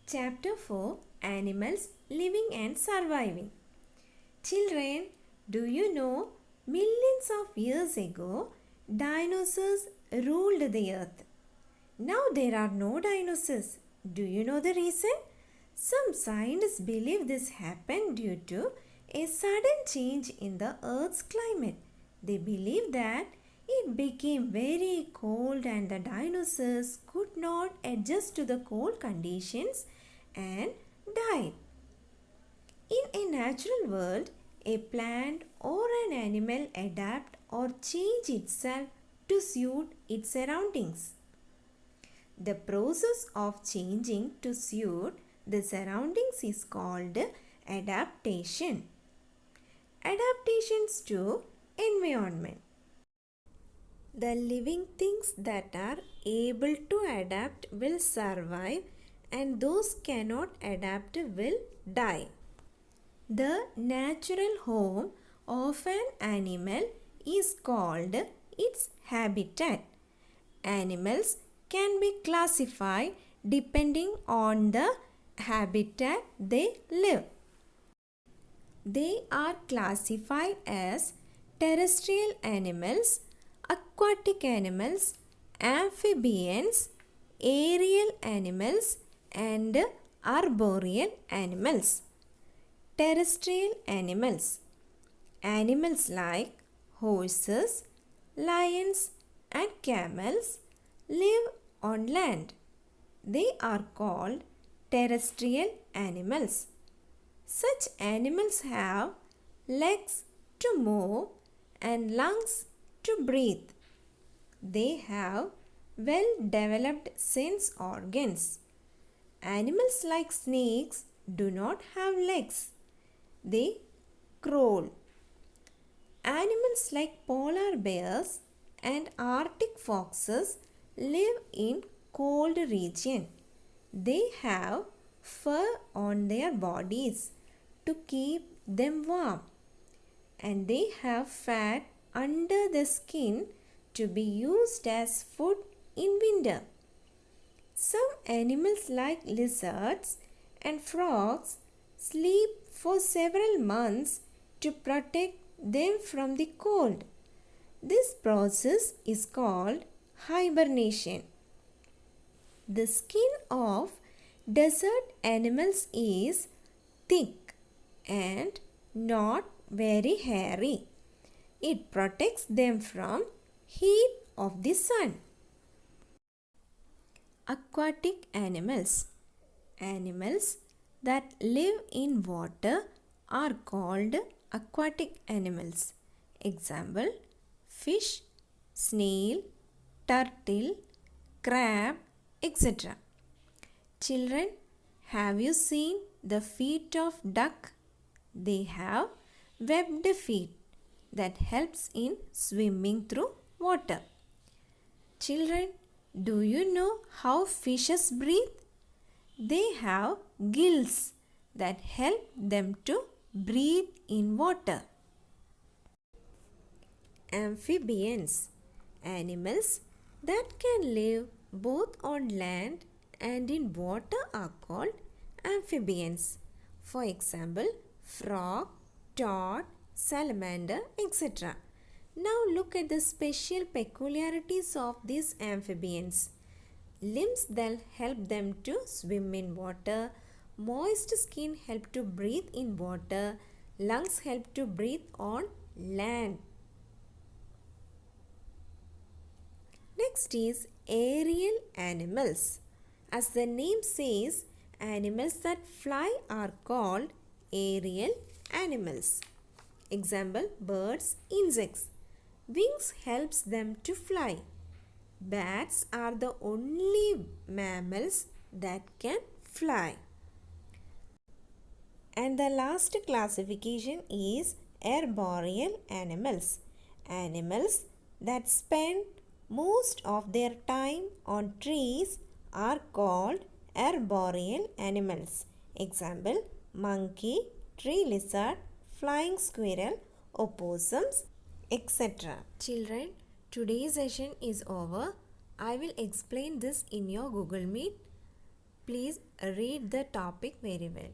Chapter 4 Animals Living and Surviving. Children, do you know millions of years ago dinosaurs ruled the earth? Now there are no dinosaurs. Do you know the reason? Some scientists believe this happened due to a sudden change in the earth's climate. They believe that it became very cold and the dinosaurs could not adjust to the cold conditions and died. In a natural world, a plant or an animal adapt or change itself to suit its surroundings. The process of changing to suit the surroundings is called adaptation. Adaptations to environment. The living things that are able to adapt will survive and those cannot adapt will die. The natural home of an animal is called its habitat. Animals can be classified depending on the habitat they live. They are classified as terrestrial animals, aquatic animals, amphibians, aerial animals, and arboreal animals. Terrestrial animals. Animals like horses, lions, and camels live on land. They are called terrestrial animals. Such animals have legs to move and lungs to breathe. They have well-developed sense organs. Animals like snakes do not have legs. They crawl. Animals like polar bears and Arctic foxes live in cold region. They have fur on their bodies to keep them warm, and they have fat under the skin to be used as food in winter. Some animals like lizards and frogs sleep for several months to protect them from the cold. This process is called hibernation. The skin of desert animals is thick and not very hairy. It protects them from heat of the sun. Aquatic animals. Animals that live in water are called aquatic animals. Example: fish, snail, turtle, crab, etc. Children, have you seen the feet of duck? They have webbed feet that helps in swimming through water. Children, do you know how fishes breathe? They have gills that help them to breathe in water. Amphibians. Animals that can live both on land and in water are called amphibians. For example, frog, toad, salamander, etc. Now look at the special peculiarities of these amphibians. Limbs that help them to swim in water, moist skin help to breathe in water, lungs help to breathe on land. Next is aerial animals. As the name says, animals that fly are called aerial animals. Example: birds, insects. Wings helps them to fly. Bats are the only mammals that can fly. And the last classification is arboreal animals. Animals that spend most of their time on trees are called arboreal animals. Example: monkey, tree lizard, flying squirrel, opossums, etc. Children, today's session is over. I will explain this in your Google Meet. Please read the topic very well.